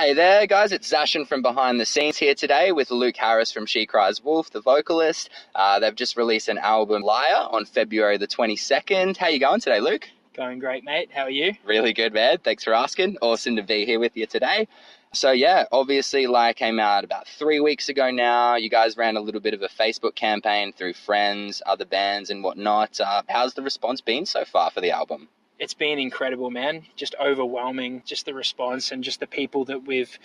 Hey there, guys. It's Zachen from Behind the Scenes here today with Luke Harris from She Cries Wolf, the vocalist. They've just released an album, Liar, on February the 22nd. How you going today, Luke? Going great, mate. How are you? Really good, man. Thanks for asking. Awesome to be here with you today. So yeah, obviously Liar came out about 3 weeks ago now. You guys ran a little bit of a Facebook campaign through friends, other bands and whatnot. How's the response been so far for the album? It's been incredible, man. Just overwhelming, just the response and just the people that we've,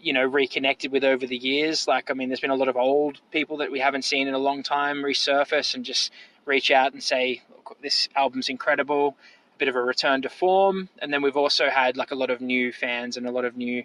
reconnected with over the years. There's been a lot of old people that we haven't seen in a long time resurface and just reach out and say, look, this album's incredible, a bit of a return to form. And then we've also had a lot of new fans and a lot of new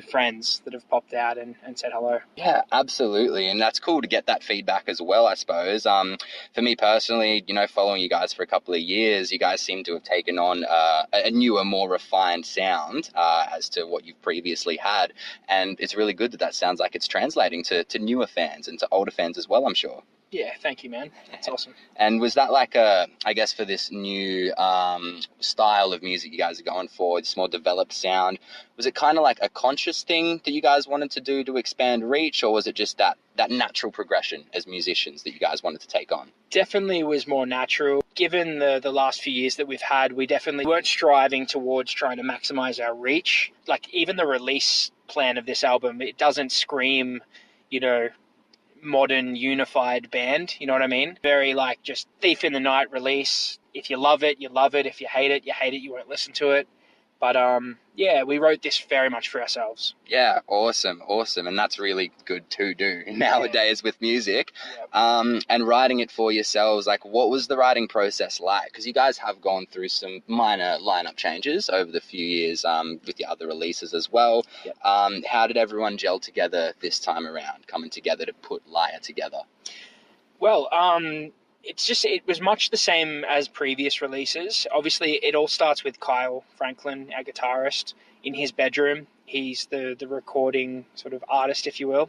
friends that have popped out and said hello. Yeah, absolutely. And that's cool to get that feedback as well, I suppose. For me personally, following you guys for a couple of years, you guys seem to have taken on a newer, more refined sound as to what you've previously had. And it's really good that sounds like it's translating to newer fans and to older fans as well, I'm sure. Yeah, thank you, man. That's awesome. And was that I guess for this new style of music you guys are going for, this more developed sound, was it kind of like a conscious thing that you guys wanted to do to expand reach, or was it just that natural progression as musicians that you guys wanted to take on? Definitely was more natural. Given the last few years that we've had, we definitely weren't striving towards trying to maximize our reach. Even the release plan of this album, it doesn't scream, modern unified band, you know what I mean? Very just thief in the night release. If you love it, you love it. If you hate it, you won't listen to it. But yeah, we wrote this very much for ourselves. Yeah, awesome. And that's really good to do nowadays with music. Yep. And writing it for yourselves, what was the writing process like? Because you guys have gone through some minor lineup changes over the few years with your other releases as well. Yep. How did everyone gel together this time around, coming together to put Liar together? Well, it was much the same as previous releases. Obviously, it all starts with Kyle Franklin, our guitarist, in his bedroom. He's the recording sort of artist, if you will.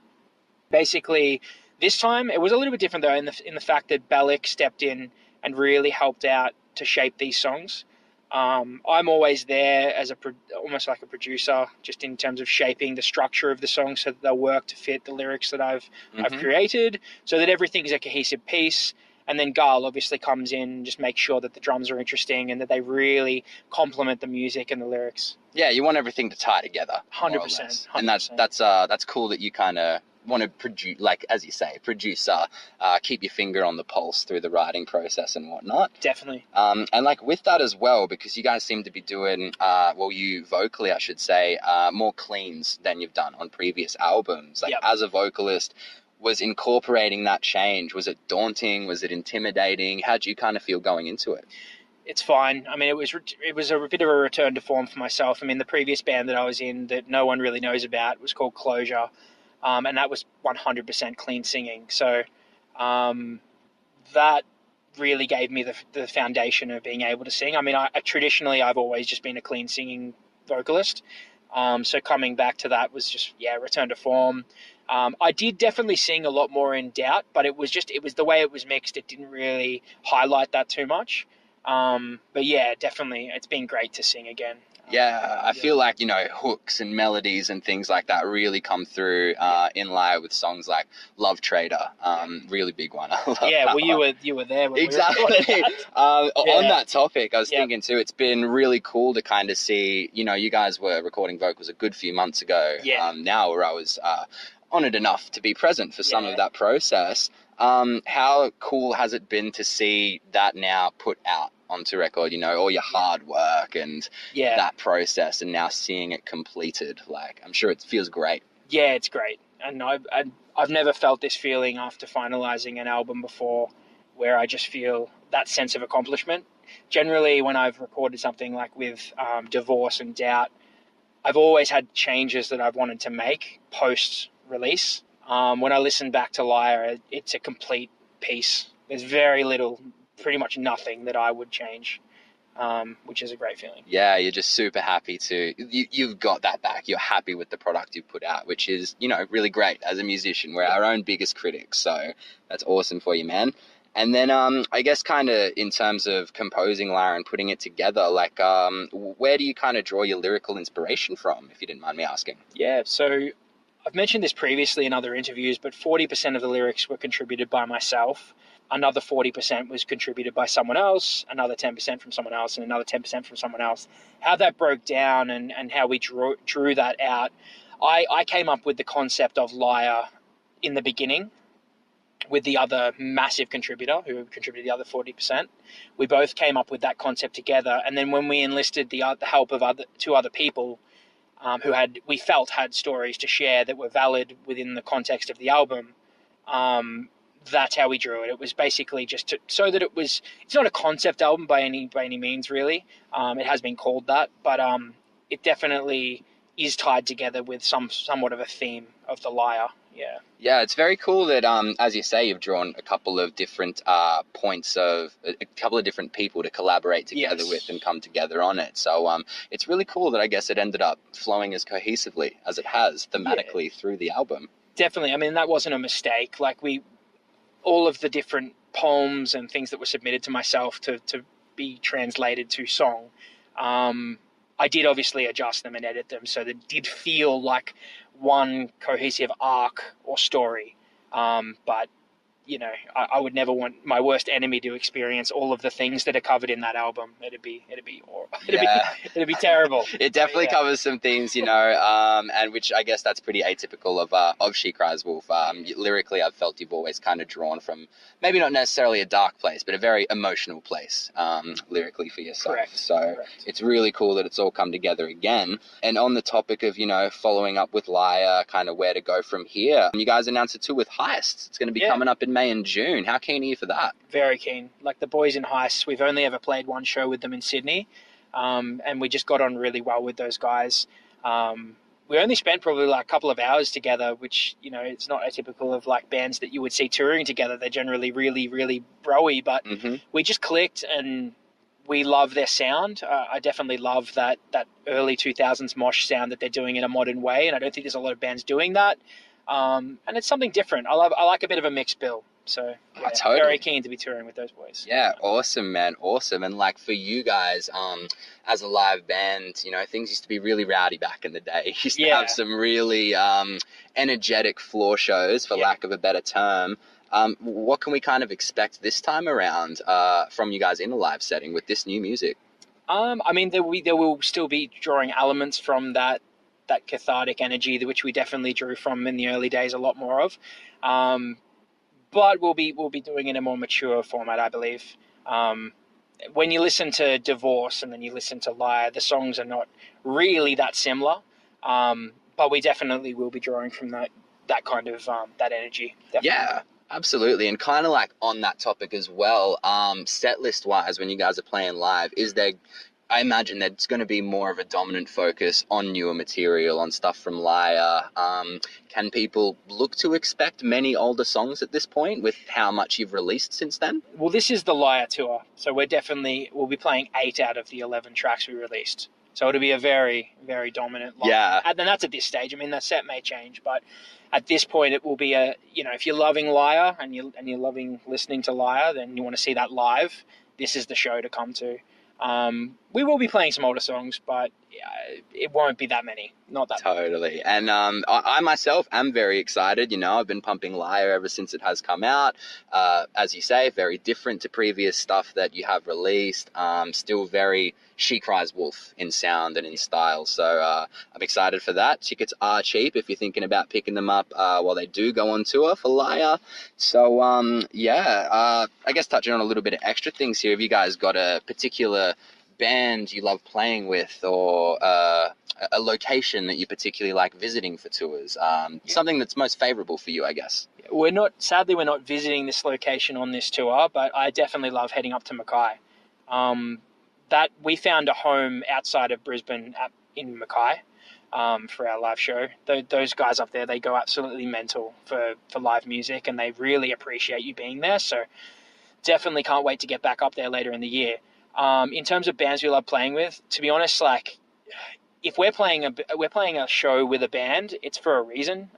Basically, this time it was a little bit different though, in the fact that Bellick stepped in and really helped out to shape these songs. I'm always there as almost like a producer, just in terms of shaping the structure of the song so that they'll work to fit the lyrics that I've created, so that everything's a cohesive piece. And then Gal obviously comes in and just makes sure that the drums are interesting and that they really complement the music and the lyrics. Yeah, you want everything to tie together. 100%. And that's cool that you kind of want to produce, as you say, keep your finger on the pulse through the writing process and whatnot. Definitely. And with that as well, because you guys seem to be doing, you vocally, I should say, more cleans than you've done on previous albums. Yep. As a vocalist, was incorporating that change, was it daunting? Was it intimidating? How do you kind of feel going into it? It's fine. It was a bit of a return to form for myself. The previous band that I was in that no one really knows about was called Closure, and that was 100% clean singing. So that really gave me the foundation of being able to sing. Traditionally, I've always just been a clean singing vocalist. So coming back to that was just, return to form. I did definitely sing a lot more in Doubt, but it was the way it was mixed. It didn't really highlight that too much. But yeah, definitely, it's been great to sing again. I feel like, hooks and melodies and things like that really come through in Liar with songs like Love Trader, really big one. I love that well, you were there when exactly. we On that topic, I was thinking too, it's been really cool to kind of see, you guys were recording vocals a good few months ago. Now where I was honored enough to be present for some of that process. How cool has it been to see that now put out onto record, all your hard work and that process, and now seeing it completed? I'm sure it feels great. Yeah, it's great. And I've never felt this feeling after finalizing an album before, where I just feel that sense of accomplishment. Generally, when I've recorded something like with Divorce and Doubt, I've always had changes that I've wanted to make post-release. When I listen back to Liar, it's a complete piece. There's very little, pretty much nothing that I would change, which is a great feeling. Yeah, you're just super happy you've got that back. You're happy with the product you've put out, which is, really great as a musician. We're our own biggest critics, so that's awesome for you, man. And then I guess kind of in terms of composing Lyra and putting it together, like where do you kind of draw your lyrical inspiration from, if you didn't mind me asking? Yeah, so I've mentioned this previously in other interviews, but 40% of the lyrics were contributed by myself. Another 40% was contributed by someone else, another 10% from someone else, and another 10% from someone else. How that broke down and how we drew that out, I came up with the concept of Lyre in the beginning with the other massive contributor who contributed the other 40%. We both came up with that concept together, and then when we enlisted the help of two other people who we felt had stories to share that were valid within the context of the album, that's how we drew it. It was basically just so that it's not a concept album by any means, really. It has been called that, but it definitely is tied together with somewhat of a theme of the Lyre. Yeah. Yeah, it's very cool that, as you say, you've drawn a couple of different points of a couple of different people to collaborate together with and come together on it. So it's really cool that I guess it ended up flowing as cohesively as it has thematically through the album. Definitely. I mean, that wasn't a mistake. Like all of the different poems and things that were submitted to myself to be translated to song, I did obviously adjust them and edit them so that it did feel like one cohesive arc or story. But you know, I would never want my worst enemy to experience all of the things that are covered in that album. It'd be terrible. It definitely covers some themes, you know, and which I guess that's pretty atypical of She Cries Wolf. Lyrically, I've felt you've always kind of drawn from maybe not necessarily a dark place, but a very emotional place, lyrically for yourself. Correct. So it's really cool that it's all come together again. And on the topic of, you know, following up with Lyre, kind of where to go from here, you guys announced a tour with Heist. It's going to be coming up in May and June. How keen are you for that? Very keen. Like the boys in Heist, we've only ever played one show with them in Sydney, and we just got on really well with those guys. We only spent probably like a couple of hours together, which, you know, it's not atypical of like bands that you would see touring together. They're generally really, really bro-y, but we just clicked and we love their sound. I definitely love that early 2000s mosh sound that they're doing in a modern way, and I don't think there's a lot of bands doing that. And it's something different. I like a bit of a mixed bill. So totally. Very keen to be touring with those boys. Yeah, awesome, man, awesome. And like for you guys, as a live band, you know, things used to be really rowdy back in the day. You used to have some really energetic floor shows, for lack of a better term. What can we kind of expect this time around from you guys in a live setting with this new music? I mean, there will still be drawing elements from that cathartic energy, which we definitely drew from in the early days a lot more of. But we'll be doing it in a more mature format, I believe. When you listen to Divorce and then you listen to Lyre, the songs are not really that similar. But we definitely will be drawing from that kind of that energy. Definitely. Yeah, absolutely. And kind of like on that topic as well, set list wise, when you guys are playing live, I imagine there's going to be more of a dominant focus on newer material, on stuff from Lyre. Can people look to expect many older songs at this point with how much you've released since then? Well, this is the Lyre tour, so we'll be playing 8 out of the 11 tracks we released. So it'll be a very, very dominant line. Yeah. And that's at this stage. I mean, that set may change, but at this point it will be if you're loving Lyre and you're loving listening to Lyre, then you want to see that live, this is the show to come to. We will be playing some older songs, but it won't be that many. Not that Totally. And I myself am very excited. You know, I've been pumping Lyre ever since it has come out. As you say, very different to previous stuff that you have released. Still very She Cries Wolf in sound and in style. So I'm excited for that. Tickets are cheap if you're thinking about picking them up while they do go on tour for Lyre. So, I guess touching on a little bit of extra things here. Have you guys got a particular band you love playing with, or a location that you particularly like visiting for tours? Something that's most favorable for you, I guess. Sadly, we're not visiting this location on this tour, but I definitely love heading up to Mackay. That we found a home outside of Brisbane in Mackay for our live show. Those guys up there, they go absolutely mental for live music, and they really appreciate you being there. So definitely can't wait to get back up there later in the year. In terms of bands we love playing with, to be honest, like if we're playing a show with a band, it's for a reason.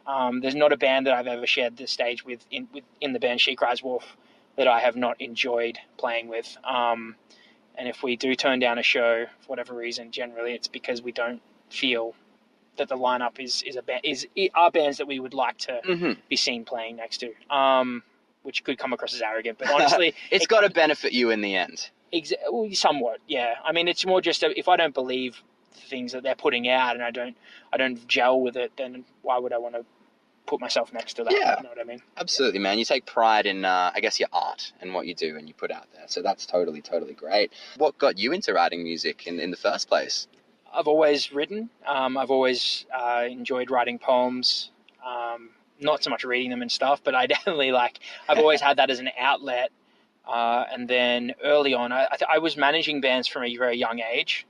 There's not a band that I've ever shared the stage with in the band She Cries Wolf that I have not enjoyed playing with. And if we do turn down a show for whatever reason, generally it's because we don't feel that the lineup are bands that we would like to be seen playing next to. Which could come across as arrogant, but honestly, it's got to benefit you in the end. Somewhat, yeah. I mean, it's more just if I don't believe the things that they're putting out and I don't gel with it, then why would I want to put myself next to that? Yeah, you know what I mean? Absolutely, man. You take pride in, I guess, your art and what you do and you put out there. So that's totally great. What got you into writing music in the first place? I've always written. I've always enjoyed writing poems. Not so much reading them and stuff, but I definitely I've always had that as an outlet. And then early on, I was managing bands from a very young age,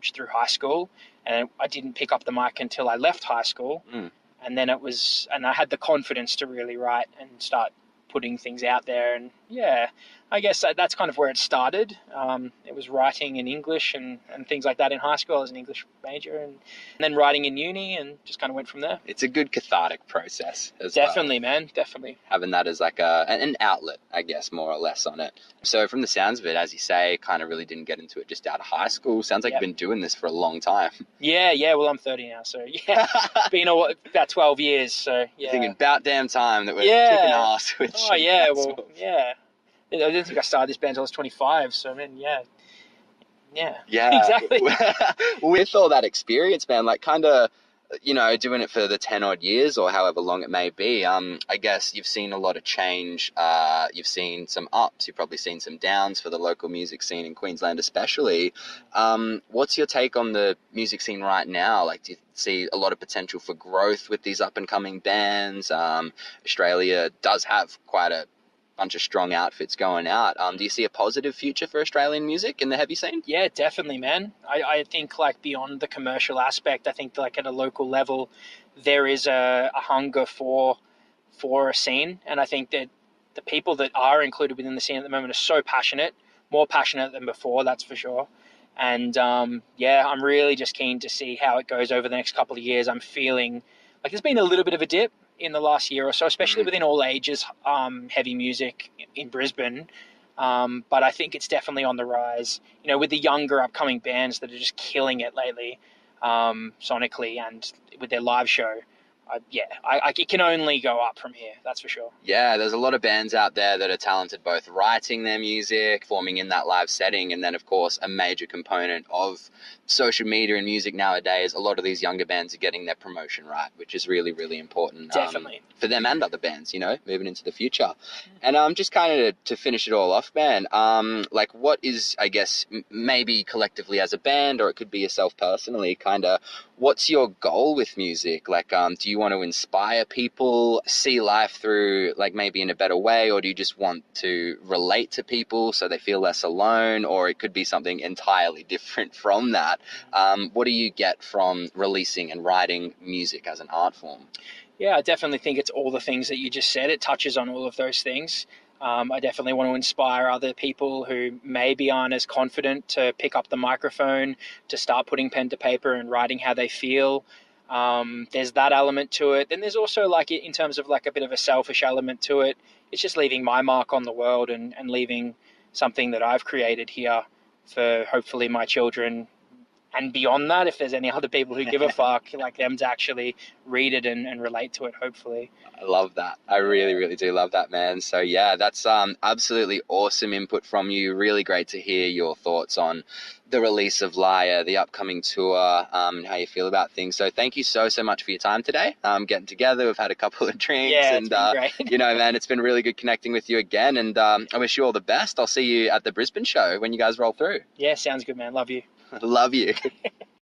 just through high school. And I didn't pick up the mic until I left high school. And then and I had the confidence to really write and start putting things out there. And yeah, I guess that's kind of where it started. It was writing in English and things like that in high school. I was an English major, and then writing in uni, and just kind of went from there. It's a good cathartic process as Definitely, well. Man, definitely. Having that as like an outlet, I guess, more or less on it. So from the sounds of it, as you say, kind of really didn't get into it just out of high school. Sounds like You've been doing this for a long time. Yeah. Well, I'm 30 now, so yeah. It's been about 12 years, so yeah. You're thinking about damn time that we're kicking ass with She Cries Wolf. Yeah. I didn't think I started this band until I was 25, so I mean, yeah, exactly. With all that experience, man, kind of, doing it for the 10 odd years or however long it may be, I guess you've seen a lot of change. You've seen some ups, you've probably seen some downs for the local music scene in Queensland especially. What's your take on the music scene right now? Do you see a lot of potential for growth with these up and coming bands? Australia does have quite a bunch of strong outfits going out. Do you see a positive future for Australian music in the heavy scene? Yeah, definitely, man. I think beyond the commercial aspect, I think at a local level there is a hunger for a scene, and I think that the people that are included within the scene at the moment are so passionate, more passionate than before, that's for sure. And I'm really just keen to see how it goes over the next couple of years. I'm feeling like there's been a little bit of a dip in the last year or so, especially within all ages, heavy music in Brisbane. But I think it's definitely on the rise, with the younger upcoming bands that are just killing it lately, sonically and with their live show. It can only go up from here, that's for sure. Yeah, there's a lot of bands out there that are talented both writing their music, performing in that live setting, and then, of course, a major component of social media and music nowadays, a lot of these younger bands are getting their promotion right, which is really, really important. Definitely. For them and other bands, moving into the future. And just kind of to finish it all off, man, what is, I guess, maybe collectively as a band, or it could be yourself personally, kind of, what's your goal with music? Do you want to inspire people, see life through, maybe in a better way, or do you just want to relate to people so they feel less alone, or it could be something entirely different from that? What do you get from releasing and writing music as an art form? Yeah, I definitely think it's all the things that you just said. It touches on all of those things. I definitely want to inspire other people who maybe aren't as confident to pick up the microphone, to start putting pen to paper and writing how they feel. There's that element to it. Then there's also in terms of a bit of a selfish element to it. It's just leaving my mark on the world and leaving something that I've created here for hopefully my children. And beyond that, if there's any other people who give a fuck, them to actually read it and relate to it, hopefully. I love that. I really, really do love that, man. So yeah, that's absolutely awesome input from you. Really great to hear your thoughts on the release of Liar, the upcoming tour, and how you feel about things. So thank you so much for your time today. Getting together, we've had a couple of drinks. Yeah, it's been great. Man, it's been really good connecting with you again. And I wish you all the best. I'll see you at the Brisbane show when you guys roll through. Yeah, sounds good, man. Love you. Love you.